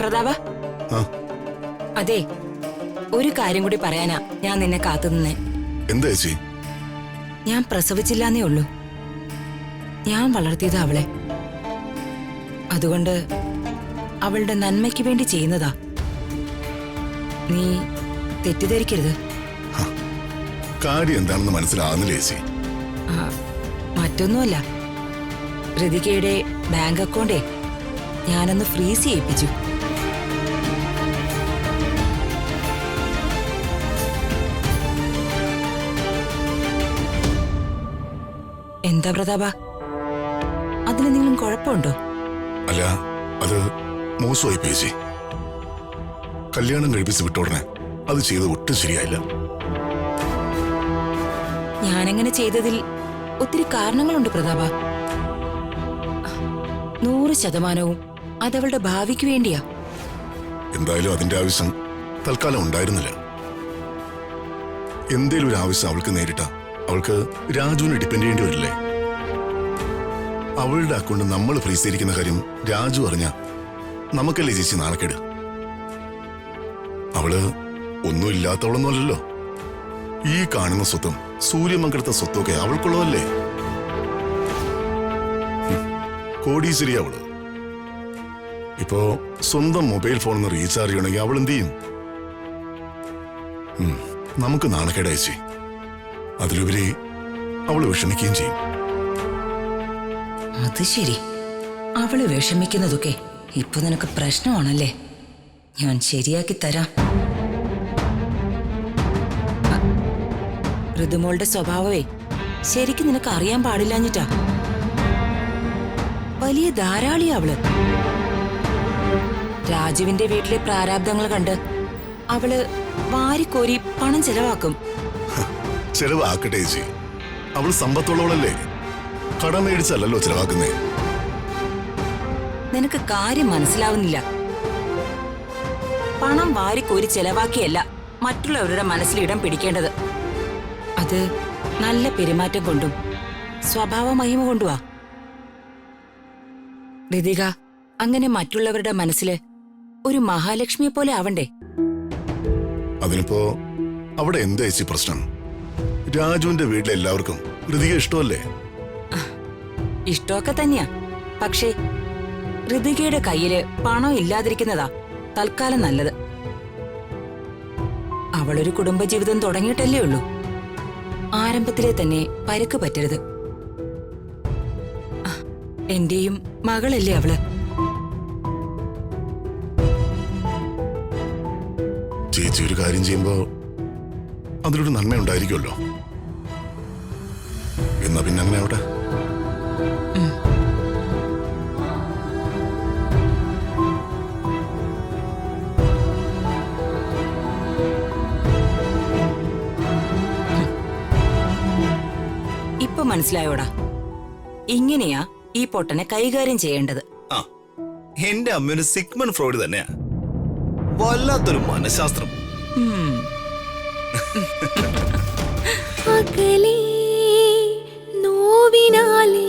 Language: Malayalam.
പ്രതാപ, അതെ, ഒരു കാര്യം കൂടി പറയാനാ ഞാൻ നിന്നെ കാത്തുനിന്നേ. എന്താ ചേച്ചി? ഞാൻ പ്രസവിച്ചില്ലാന്നേ ഉള്ളൂ. ഞാൻ വളർത്തിയതാ അവളെ. അതുകൊണ്ട് അവളുടെ നന്മയ്ക്ക് വേണ്ടി ചെയ്യുന്നതാ. നീ തെറ്റിദ്ധരിക്കരുത്. കാര്യം എന്താണെന്ന് മനസ്സിലാവുന്നില്ല ചേച്ചി. മറ്റൊന്നുമല്ല, ഋതികയുടെ ബാങ്ക് അക്കൗണ്ടേ ഞാനൊന്ന് ഫ്രീസ് ചെയ്യിപ്പിച്ചു. എന്താ പ്രതാപ, അതിലെന്തെങ്കിലും കുഴപ്പമുണ്ടോ? അല്ല, അത് മോശമായി ചേച്ചി. കല്യാണം കഴിപ്പിച്ച് വിട്ടോടനെ അത് ചെയ്ത് ഒട്ടും ശരിയായില്ല. ഞാനങ്ങനെ ചെയ്തതിൽ ഒത്തിരി കാരണങ്ങളുണ്ട് പ്രതാപ. 100% അതവളുടെ ഭാവിക്ക് വേണ്ടിയാ. എന്തായാലും അതിന്റെ ആവശ്യം തൽക്കാലം ഉണ്ടായിരുന്നില്ല. എന്തേലും ഒരു ആവശ്യം അവൾക്ക് നേരിട്ട അവൾക്ക് രാജുവിനെ ഡിപ്പെൻഡ് ചെയ്യേണ്ടി വരില്ലേ? അവളുടെ അക്കൗണ്ട് നമ്മൾ ഫ്രീസ് ചെയ്തിരിക്കുന്ന കാര്യം രാജു അറിഞ്ഞ നമുക്കല്ലേ ചേച്ചി നാണക്കേട്? അവള് ഒന്നും ഇല്ലാത്തവളൊന്നുമല്ലല്ലോ. ഈ കാണുന്ന സ്വത്തും സൂര്യമംഗലത്തെ സ്വത്തൊക്കെ അവൾക്കുള്ളതല്ലേ? കോടീശ്വരി അവള്. ഇപ്പോ സ്വന്തം മൊബൈൽ ഫോണിൽ റീചാർജ് ചെയ്യണമെങ്കിൽ അവൾ എന്ത് ചെയ്യും? നമുക്ക് നാണക്കേടയച്ചി. അതിലുപരി അവള് വിഷമിക്കുകയും ചെയ്യും. അത് ശരി, അവള് വിഷമിക്കുന്നതൊക്കെ ഇപ്പൊ നിനക്ക് പ്രശ്നമാണല്ലേ? ഞാൻ ശരിയാക്കി തരാം. ഋതുമോളുടെ സ്വഭാവമേ ശരിക്കും നിനക്ക് അറിയാൻ പാടില്ലാഞ്ഞിട്ടാ. വലിയ ധാരാളിയാ അവള്. രാജുവിന്റെ വീട്ടിലെ പ്രാരാബ്ദങ്ങൾ കണ്ട് അവള് വാരിക്കോരി പണം ചെലവാക്കും. ചെലവാക്കട്ടെ ചേച്ചി, അവൾ സമ്പത്തുള്ളവളല്ലേ. കടം മേടിച്ചല്ലോ ചെലവാക്കുന്നേ. നിനക്ക് കാര്യം മനസ്സിലാവുന്നില്ല. പണം വാരിക്കോരി ചെലവാക്കിയല്ല മറ്റുള്ളവരുടെ മനസ്സിൽ ഇടം പിടിക്കേണ്ടത്. അത് നല്ല പെരുമാറ്റം കൊണ്ടും സ്വഭാവ മഹിമ കൊണ്ടുവാ. ഋതിക അങ്ങനെ മറ്റുള്ളവരുടെ മനസ്സില് ഒരു മഹാലക്ഷ്മിയെ പോലെ ആവണ്ടേ? അതിനിപ്പോ അവിടെ എന്താ ചേച്ചി പ്രശ്നം? രാജുവിന്റെ വീട്ടിലെ എല്ലാവർക്കും ഋതിക ഇഷ്ടമല്ലേ? ഇഷ്ടമൊക്കെ തന്നെയാ. പക്ഷേ ഋതികയുടെ കയ്യില് പണം ഇല്ലാതിരിക്കുന്നതാ തൽക്കാലം നല്ലത്. അവളൊരു കുടുംബജീവിതം തുടങ്ങിയിട്ടല്ലേ ഉള്ളൂ. ആരംഭത്തിലെ തന്നെ പരുക്ക് പറ്റരുത്. എന്റെയും മകളല്ലേ അവള്. ചേച്ചി ഒരു കാര്യം ചെയ്യുമ്പോ അതിലൊരു നന്മ ഉണ്ടായിരിക്കുമല്ലോ. എന്നാ പിന്നെ അങ്ങനെ ആവട്ടെ. ഇപ്പൊ മനസ്സിലായോടാ? ഇങ്ങനെയാ ഈ പൊട്ടനെ കൈകാര്യം ചെയ്യേണ്ടത്. എന്റെ അമ്മയൊരു സിഗ്മണ്ട് ഫ്രോയിഡ് തന്നെയാ. വല്ലാത്തൊരു മനഃശാസ്ത്രം. അകലേ നോവിനാലേ